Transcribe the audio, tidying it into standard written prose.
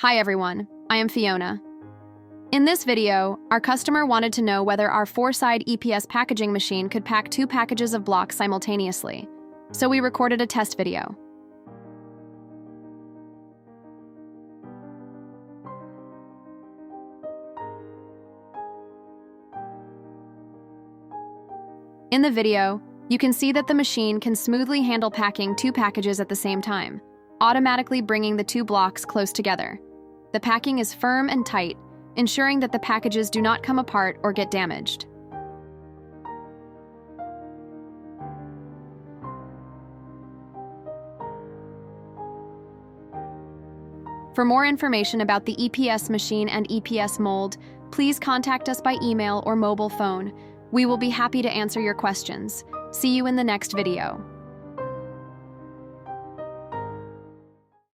Hi everyone, I am Fiona. In this video, our customer wanted to know whether our 4-side EPS packaging machine could pack 2 packages of blocks simultaneously, so we recorded a test video. In the video, you can see that the machine can smoothly handle packing 2 packages at the same time, automatically bringing the 2 blocks close together. The packing is firm and tight, ensuring that the packages do not come apart or get damaged. For more information about the EPS machine and EPS mold, please contact us by email or mobile phone. We will be happy to answer your questions. See you in the next video.